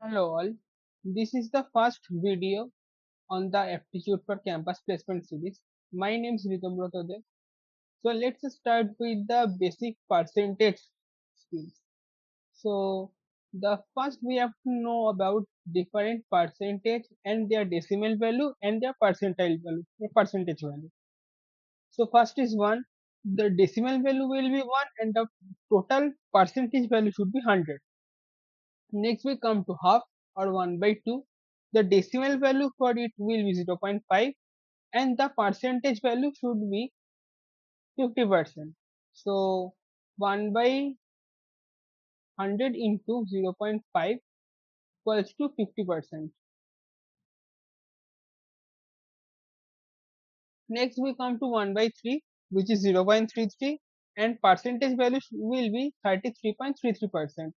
Hello all, this is the first video on the Aptitude for Campus Placement series. My name is Ritambrata Dev. So let's start with the basic percentage skills. So the first we have to know about different percentage and their decimal value and their percentile value, their percentage value. So first is 1, the decimal value will be 1 and the total percentage value should be 100. Next we come to half or 1 by 2. The decimal value for it will be 0.5 and the percentage value should be 50%. So 1 by 100 into 0.5 equals to 50%. Next we come to 1 by 3, which is 0.33, and percentage value will be 33.33%.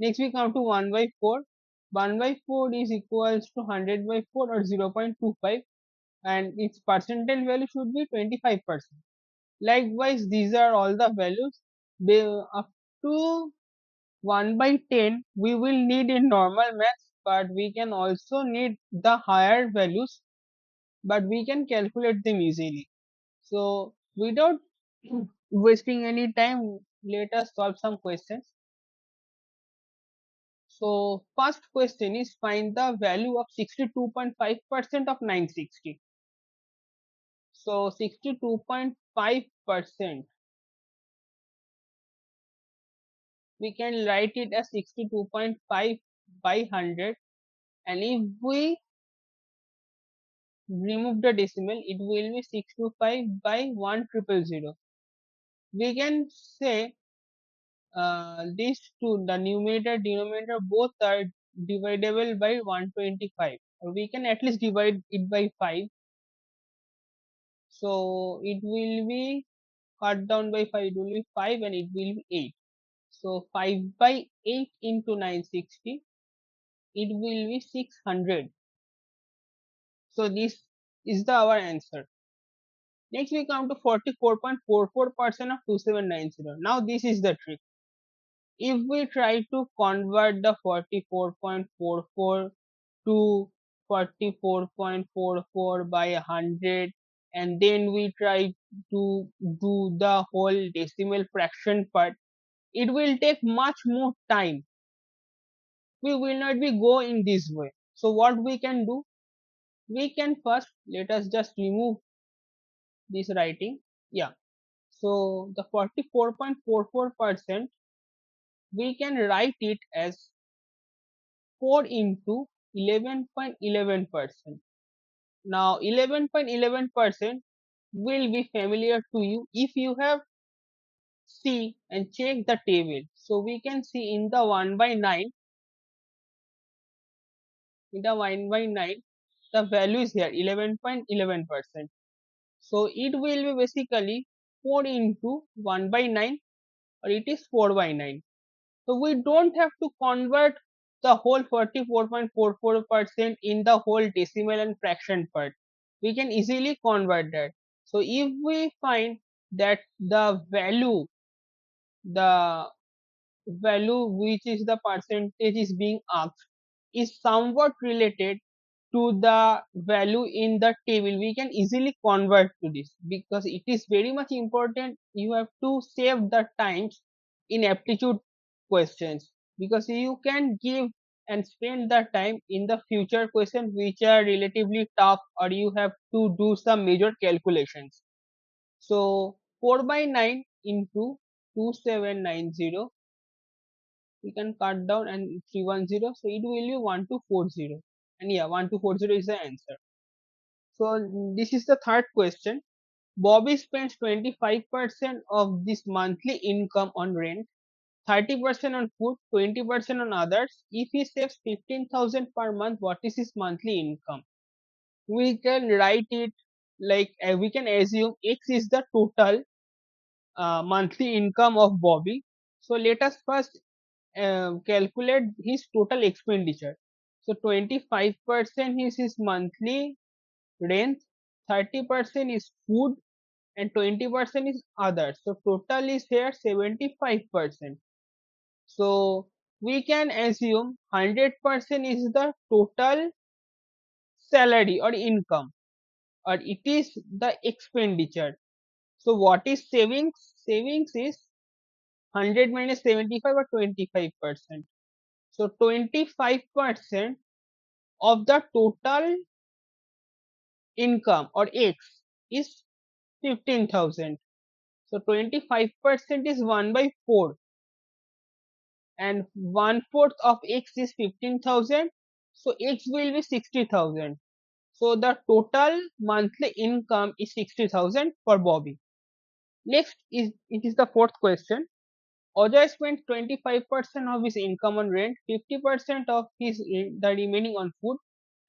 Next we come to 1 by 4. 1 by 4 is equals to 100 by 4 or 0.25, and its percentage value should be 25%. Likewise, these are all the values. Up to 1 by 10 we will need in normal maths, but we can also need the higher values, but we can calculate them easily. So without wasting any time, let us solve some questions. So first question is, find the value of 62.5% of 960. So 62.5%, we can write it as 62.5 by 100, and if we remove the decimal it will be 625 by 1000. We can say these two, the numerator denominator, both are divisible by 125, or we can at least divide it by 5, so it will be cut down by 5, it will be 5 and it will be 8. So 5 by 8 into 960, it will be 600. So this is our answer. Next we come to 44.44% of 2790. Now this is the trick. If we try to convert the 44.44 to 44.44 by 100, and then we try to do the whole decimal fraction part, it will take much more time. We will not be going this way. So what we can do? We can first, let us just remove this writing. Yeah. So the 44.44%, we can write it as 4 into 11.11%. Now 11.11% will be familiar to you if you have see and check the table. So we can see in the 1 by 9, in the 1 by 9, the value is here 11.11%. So it will be basically 4 into 1 by 9, or it is 4 by 9. So we don't have to convert the whole 44.44% in the whole decimal and fraction part. We can easily convert that. So if we find that the value which is the percentage is being asked is somewhat related to the value in the table, we can easily convert to this, because it is very much important. You have to save the times in aptitude questions, because you can give and spend the time in the future questions which are relatively tough, or you have to do some major calculations. So 4 by 9 into 2790, we can cut down and 310, so it will be 1240, and yeah, 1240 is the answer. So this is the third question. Bobby spends 25% of this monthly income on rent, 30% on food, 20% on others. If he saves 15,000 per month, what is his monthly income? We can write it like we can assume X is the total monthly income of Bobby. So let us first calculate his total expenditure. So 25% is his monthly rent, 30% is food, and 20% is others. So total is here 75%. So we can assume 100% is the total salary or income, or it is the expenditure. So what is savings? Savings is 100 minus 75 or 25%. So 25% of the total income or X is 15,000. So 25% is 1 by 4, and 1/4 of X is 15,000. So X will be 60,000. So the total monthly income is 60,000 for Bobby. Next is, it is the fourth question. Ajay spent 25% of his income on rent, 50% of the remaining on food,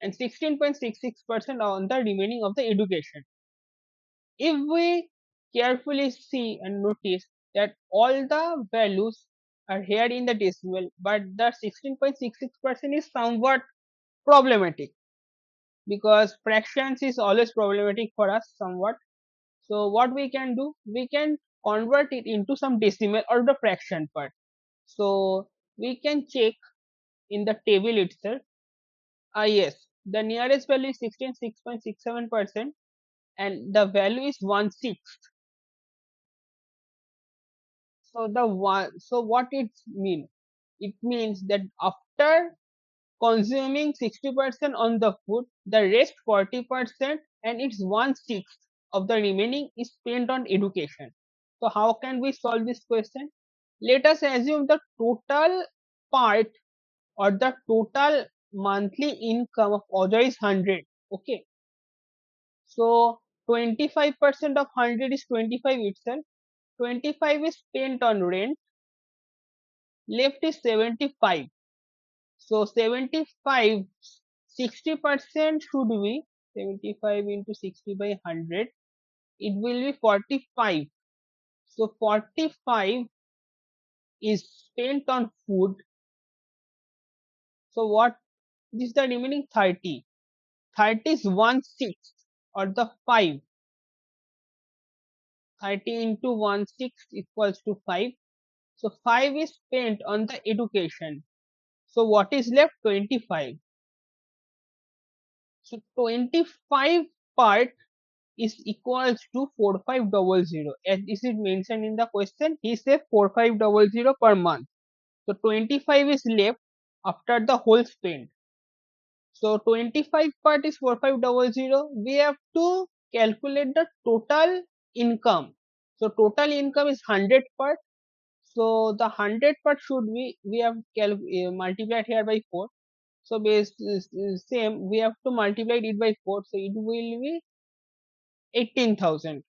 and 16.66% on the remaining of the education. If we carefully see and notice that all the values are here in the decimal, but the 16.66% is somewhat problematic, because fractions is always problematic for us somewhat. So what we can do, we can convert it into some decimal or the fraction part. So we can check in the table itself. Yes, the nearest value is 16.67%, and the value is 1/6. So so what it means? It means that after consuming 60% on the food, the rest 40% and it's 1/6 of the remaining is spent on education. So how can we solve this question? Let us assume the total part or the total monthly income of Oja is 100. Okay. So 25% of 100 is 25 itself. 25 is spent on rent. Left is 75. So 75, 60% should be 75 into 60 by 100. It will be 45. So 45 is spent on food. So what is the remaining 30? 30 is 1/6 or the 5. 30 into 1/6 equals to 5. So 5 is spent on the education. So what is left? 25. So 25 part is equals to 4500. As this is mentioned in the question, he said 4500 per month. So 25 is left after the whole spend. So 25 part is 4500. We have to calculate the total income. So total income is 100 part. So the 100 part should be, we have multiplied here by 4. So base same, we have to multiply it by 4. So it will be 18,000.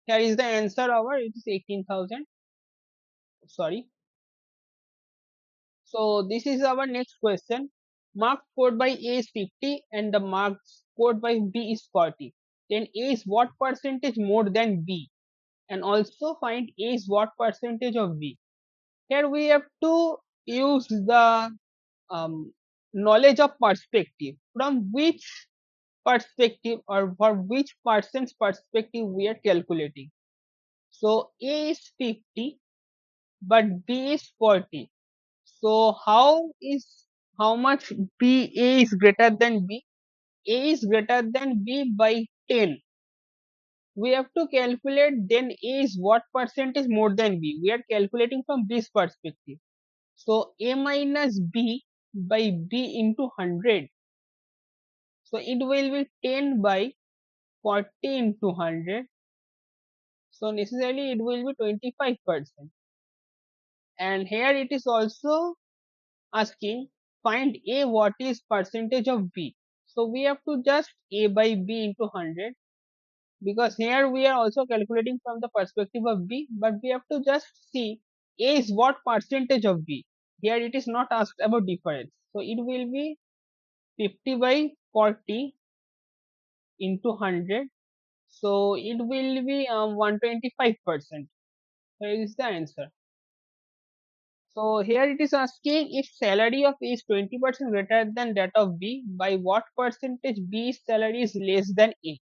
Here is the answer our, it is 18,000. Sorry. So this is our next question. Mark scored by A is 50 and the marks scored by B is 40. Then A is what percentage more than B? And also find A is what percentage of B. Here we have to use the knowledge of perspective. From which perspective or for which person's perspective we are calculating. So A is 50 but B is 40. So how much A is greater than B? A is greater than B by 10. We have to calculate then A is what percentage more than B. We are calculating from this perspective. So A minus B by B into 100. So it will be 10 by 40 into 100. So necessarily it will be 25%. And here it is also asking find A what is percentage of B. So we have to just A by B into 100, because here we are also calculating from the perspective of B, but we have to just see A is what percentage of B. Here it is not asked about difference. So it will be 50 by 40 into 100. So it will be 125%. So it is the answer. So here it is asking if salary of A is 20% greater than that of B, by what percentage B's salary is less than A.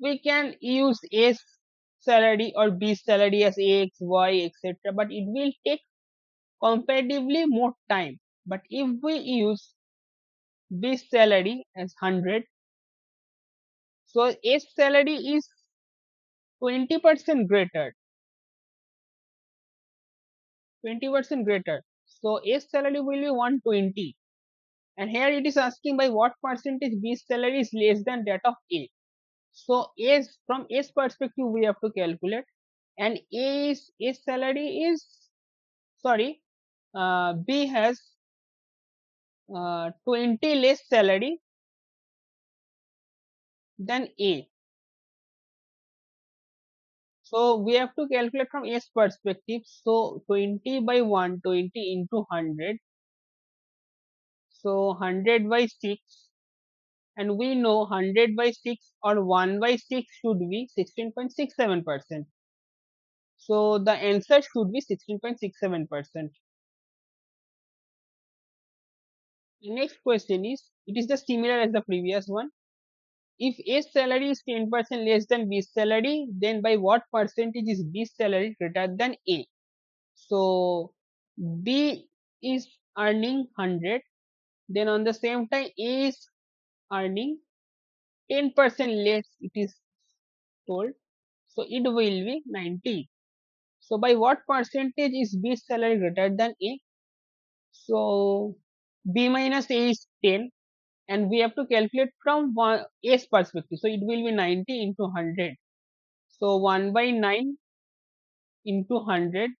We can use A's salary or B's salary as X, Y, etc. But it will take comparatively more time. But if we use base salary as 100, so age salary is 20% greater, 20% greater. So age salary will be 120. And here it is asking by what percentage base salary is less than that of A. So age, from age perspective we have to calculate, and age salary is, sorry, B has 20 less salary than A. So we have to calculate from age perspective. So 20 by 120 into 100. So 100 by 6, and we know 100 by 6 or 1 by 6 should be 16.67%. So the answer should be 16.67%. The next question is, it is the similar as the previous one. If A salary is 10% less than B salary, then by what percentage is B salary greater than A? So B is earning 100, then on the same time A is earning 10% less, it is told. So it will be 90. So by what percentage is B salary greater than A? So B minus A is 10, and we have to calculate from A's perspective. So it will be 90 into 100. So 1 by 9 into 100.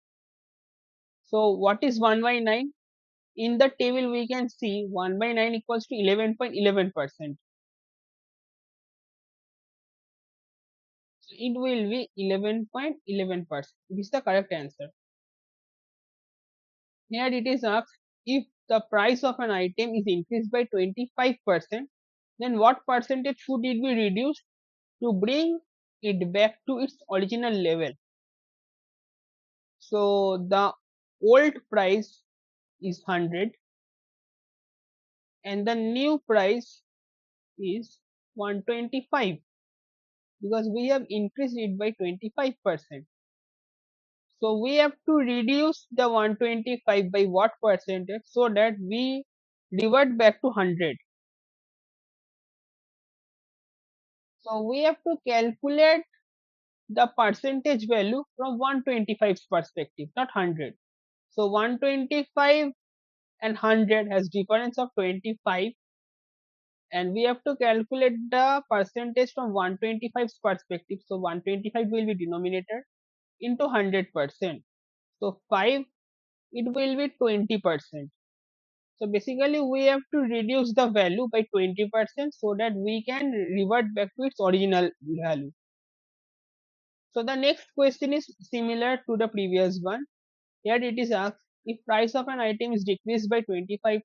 So what is 1 by 9? In the table we can see 1 by 9 equals to 11.11%. So it will be 11.11%. This is the correct answer. Here it is asked, if the price of an item is increased by 25%, then what percentage should it be reduced to bring it back to its original level? So the old price is 100 and the new price is 125, because we have increased it by 25%. So we have to reduce the 125 by what percentage so that we revert back to 100. So we have to calculate the percentage value from 125's perspective, not 100. So 125 and 100 has difference of 25, and we have to calculate the percentage from 125's perspective. So 125 will be denominator into 100%. So 5, it will be 20%. So basically we have to reduce the value by 20% so that we can revert back to its original value. So the next question is similar to the previous one. Here it is asked, if price of an item is decreased by 25%,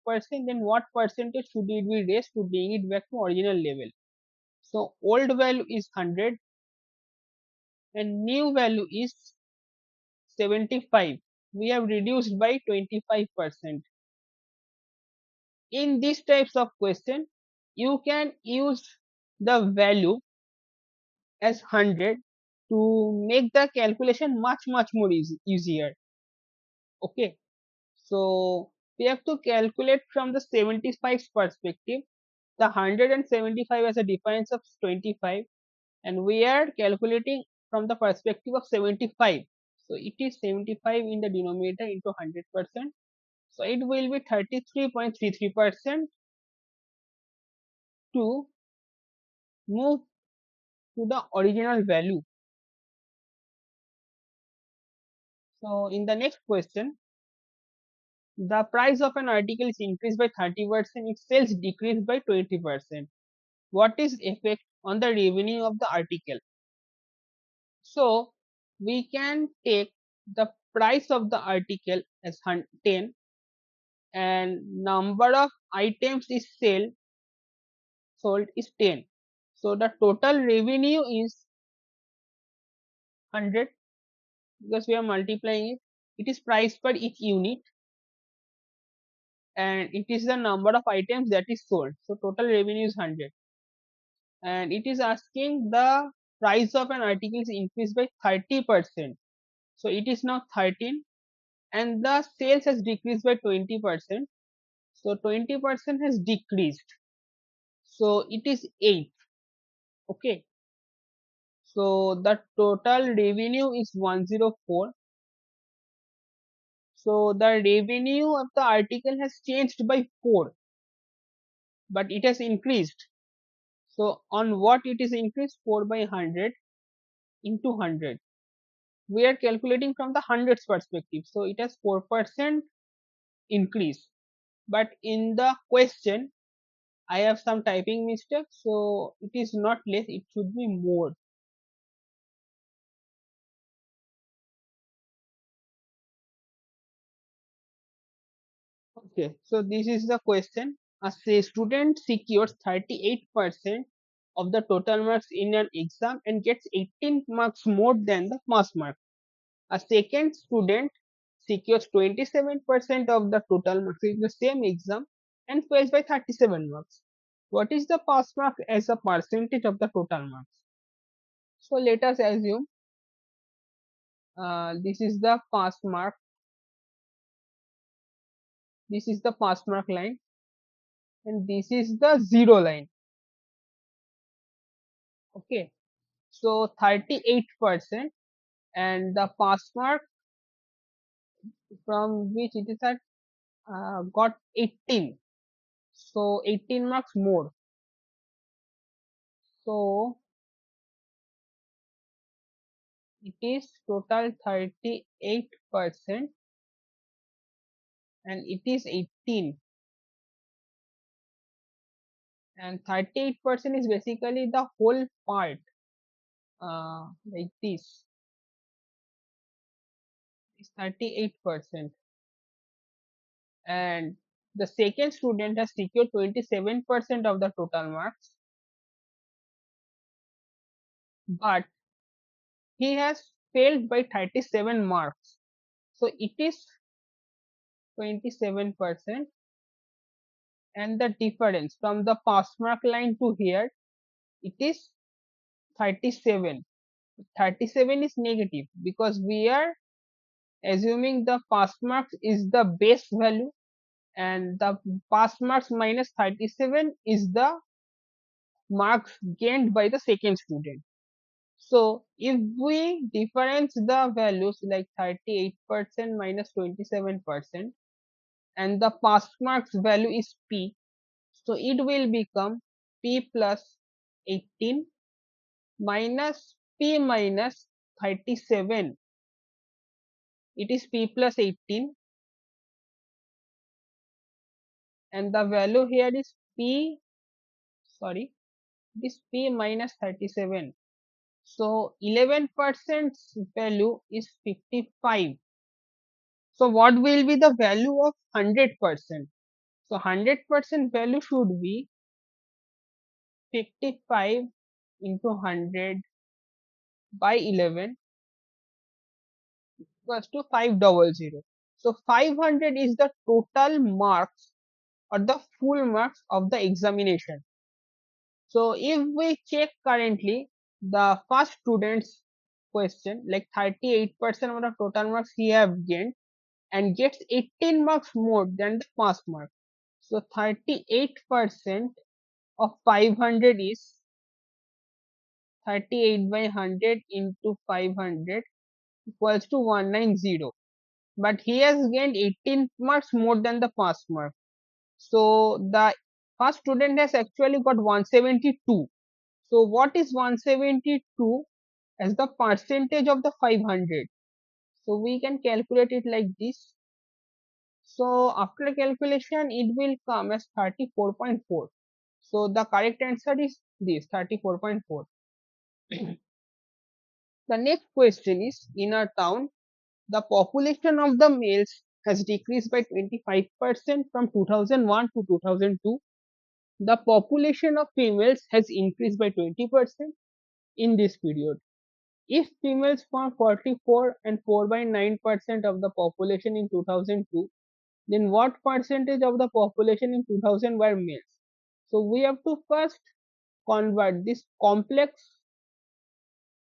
then what percentage should it be raised to bring it back to original level? So old value is 100 and new value is 75. We have reduced by 25%. In these types of question, you can use the value as 100 to make the calculation much more easier. Okay, so we have to calculate from the 75 perspective. The 175 has a difference of 25, and we are calculating from the perspective of 75. So it is 75 in the denominator into 100%. So it will be 33.33% to move to the original value. So in the next question, the price of an article is increased by 30%, its sales decreased by 20%. What is effect on the revenue of the article? So we can take the price of the article as 10 and number of items is sold is 10. So the total revenue is 100, because we are multiplying it. It is price per each unit and it is the number of items that is sold. So total revenue is 100, and it is asking the price of an article is increased by 30%. So it is now 13 and the sales has decreased by 20%. So 20% has decreased. So it is 8. Okay. So the total revenue is 104. So the revenue of the article has changed by 4, but it has increased. So on what it is increased? 4 by 100 into 100. We are calculating from the hundreds perspective. So it has 4% increase. But in the question, I have some typing mistake. So it is not less, it should be more. Okay, so this is the question. A student secures 38% of the total marks in an exam and gets 18 marks more than the pass mark. A second student secures 27% of the total marks in the same exam and fails by 37 marks. What is the pass mark as a percentage of the total marks? So let us assume this is the pass mark. This is the pass mark line, and this is the zero line. Okay, so 38%, and the pass mark from which it is at got 18. So 18 marks more. So it is total 38% and it is 18, and 38% is basically the whole part, like this is 38%, and the second student has secured 27% of the total marks, but he has failed by 37 marks. So it is 27%, and the difference from the pass mark line to here, it is 37. 37 is negative because we are assuming the pass marks is the base value, and the pass marks minus 37 is the marks gained by the second student. So if we difference the values like 38% minus 27%, and the pass marks value is p, so it will become p plus 18 minus p minus 37. It is p plus 18, and the value here is p, sorry, this p minus 37. So 11% value is 55. So what will be the value of 100%? So 100% value should be 55 into 100 by 11 equals to 500. So 500 is the total marks or the full marks of the examination. So if we check currently the first student's question, like 38% of the total marks he have gained and gets 18 marks more than the pass mark. So 38% of 500 is 38 by 100 into 500 equals to 190. But he has gained 18 marks more than the pass mark. So the first student has actually got 172. So what is 172 as the percentage of the 500? So we can calculate it like this. So after calculation, it will come as 34.4. So the correct answer is this 34.4. The next question is, in our town, the population of the males has decreased by 25% from 2001 to 2002. The population of females has increased by 20% in this period. If females form 44 and 4 by 9% of the population in 2002, then what percentage of the population in 2000 were males? So we have to first convert this complex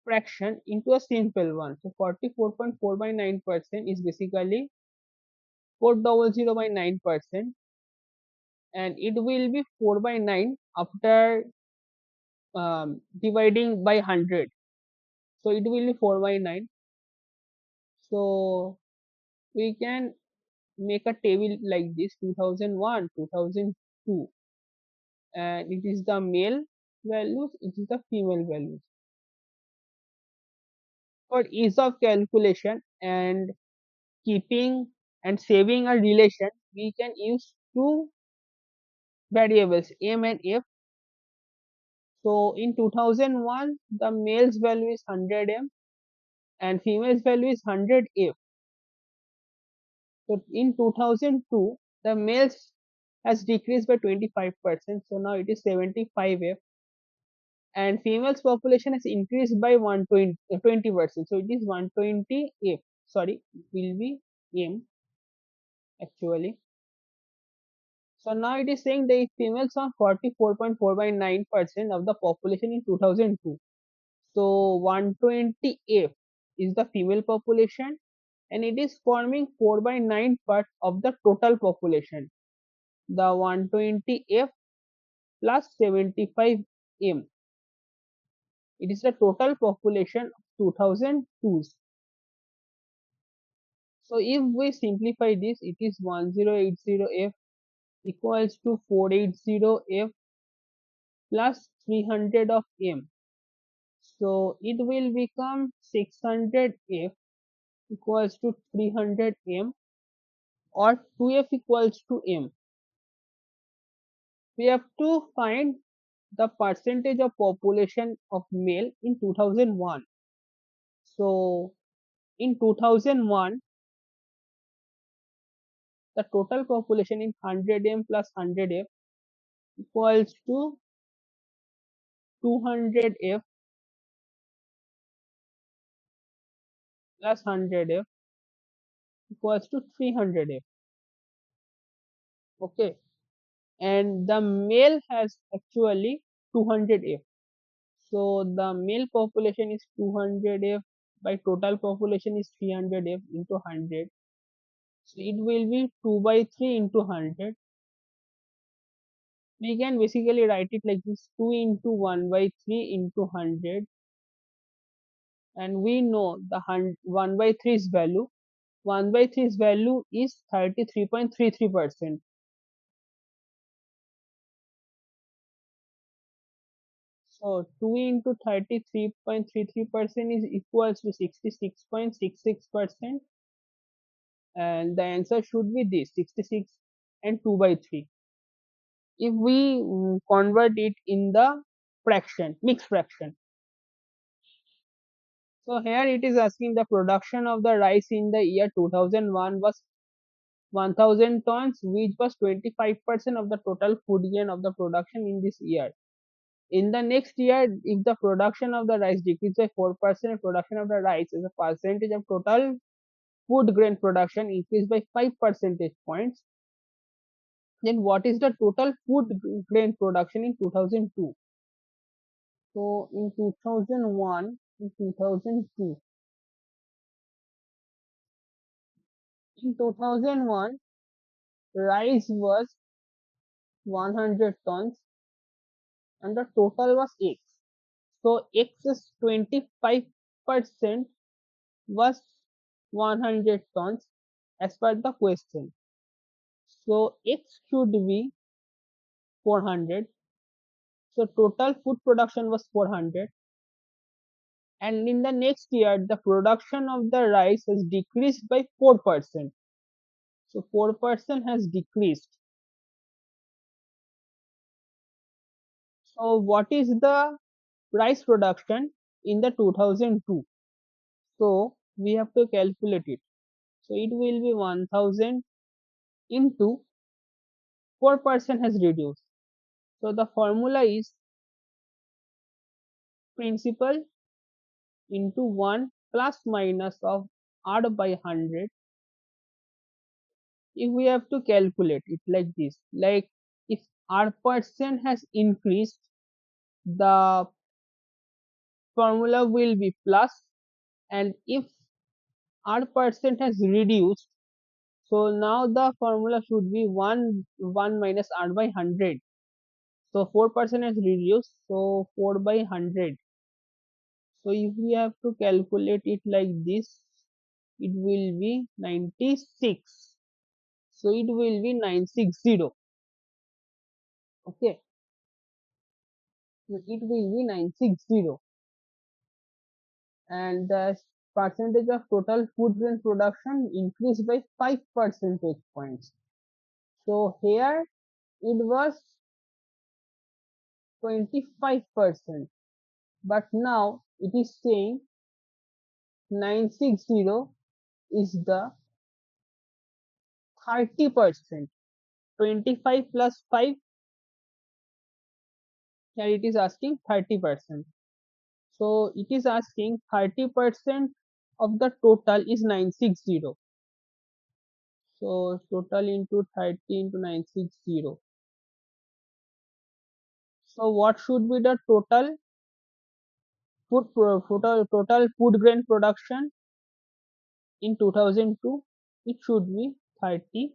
fraction into a simple one. So 44.4 by 9% is basically 400 by 9%, and it will be 4 by 9 after dividing by 100. So it will be 4 by 9. So we can make a table like this: 2001, 2002, and it is the male values, it is the female values. For ease of calculation and keeping and saving a relation, we can use two variables, m and f. So in 2001, the male's value is 100m and female's value is 100f. So in 2002, the males has decreased by 25%. So now it is 75f, and females population has increased by 120%. So it is 120f. Sorry, it will be m actually. So now it is saying that females are 44.4 by 9% of the population in 2002. So 120f is the female population, and it is forming 4 by 9 part of the total population. The 120f plus 75m. It is the total population of 2002. So if we simplify this, it is 1080f equals to 480f plus 300 of m. So it will become 600f equals to 300m, or 2f equals to m. We have to find the percentage of population of male in 2001. So in 2001, the total population in 100m plus 100f equals to 200f plus 100f equals to 300f. Okay, and the male has actually 200f. So the male population is 200f by total population is 300f into 100. So it will be 2 by 3 into 100. We can basically write it like this: 2 into 1 by 3 into 100, and we know the 1 by 3's value. 1 by 3's value is 33.33%. So 2 into 33.33% is equals to 66.66%, and the answer should be this: 66 and 2 by 3. If we convert it in the fraction, mixed fraction. So here it is asking the production of the rice in the year 2001 was 1000 tons, which was 25% of the total food gain of the production in this year. In the next year, if the production of the rice decreases by 4%, production of the rice as a percentage of total food grain production increased by 5 percentage points, then what is the total food grain production in 2002? So in 2001, in 2002, in 2001, rice was 100 tons and the total was X. So X is 25% was 100 tons as per the question. So X should be 400. So total food production was 400. And in the next year, the production of the rice has decreased by 4%. So 4% has decreased. So what is the rice production in the 2002? So we have to calculate it. So it will be 1000 into 4% has reduced. So the formula is principal into 1 plus minus of r by 100. If we have to calculate it like this, like if r% has increased, the formula will be plus, and if r% has reduced, So now the formula should be 1 minus R by 100. So 4% is reduced. So 4 by 100. So if we have to calculate it like this, it will be 96. So it will be 960. Okay. So it will be 960. And the percentage of total food grain production increased by 5 percentage points. So here it was 25%, but now it is saying 960 is the 30%. 25 plus 5, here it is asking 30%. So it is asking 30% of the total is 960. So total into 30 into 960. So what should be the total food grain production in 2002? It should be 30,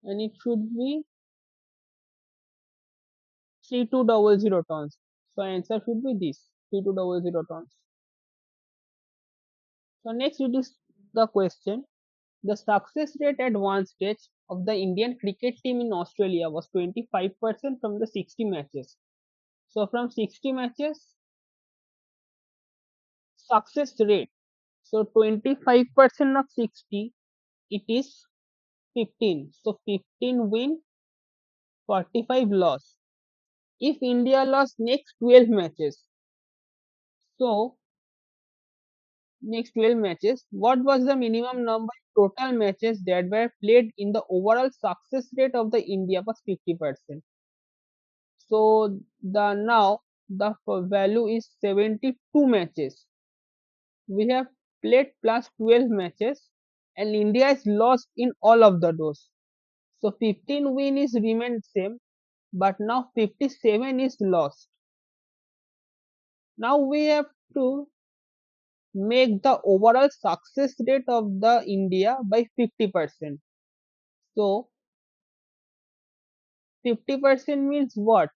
and it should be 3200 tons. So answer should be this 3200 tons. So next it is the question. The success rate at one stage of the Indian cricket team in Australia was 25% from the 60 matches. So from 60 matches, success rate. So 25% of 60, it is 15. So 15 win, 45 loss. If India lost next 12 matches, so next 12 matches, what was the minimum number of total matches that were played in the overall success rate of the India was 50%. So the value is 72 matches. We have played plus 12 matches and India is lost in all of the those. So 15 win is remained same, but now 57 is lost. Now we have to make the overall success rate of the India by 50%. So 50% means what?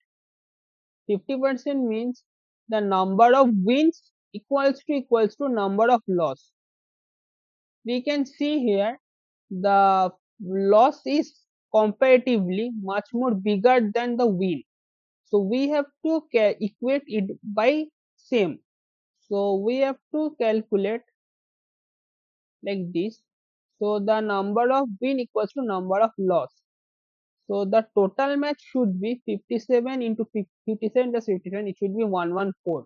50% means the number of wins equals to number of loss. We can see here the loss is comparatively much more bigger than the win. So we have to equate it by same. So we have to calculate like this. So the number of win equals to number of loss. So the total match should be 57 into 57 plus 57, it should be 114.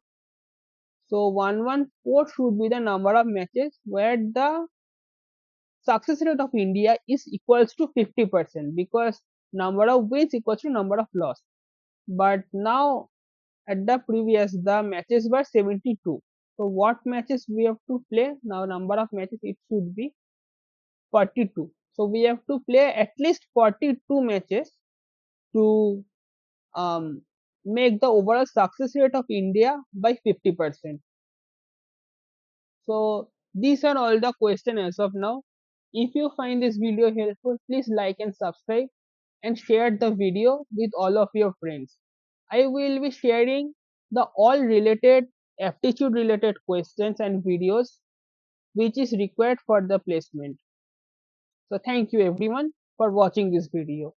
So 114 should be the number of matches where the success rate of India is equals to 50% because number of wins equals to number of loss. But now at the previous the matches were 72. So what matches we have to play? Now number of matches it should be 42. So we have to play at least 42 matches to um, make the overall success rate of India by 50%. So these are all the questions as of now. If you find this video helpful, please like and subscribe and share the video with all of your friends. I will be sharing the all related aptitude related questions and videos which is required for the placement. So thank you everyone for watching this video.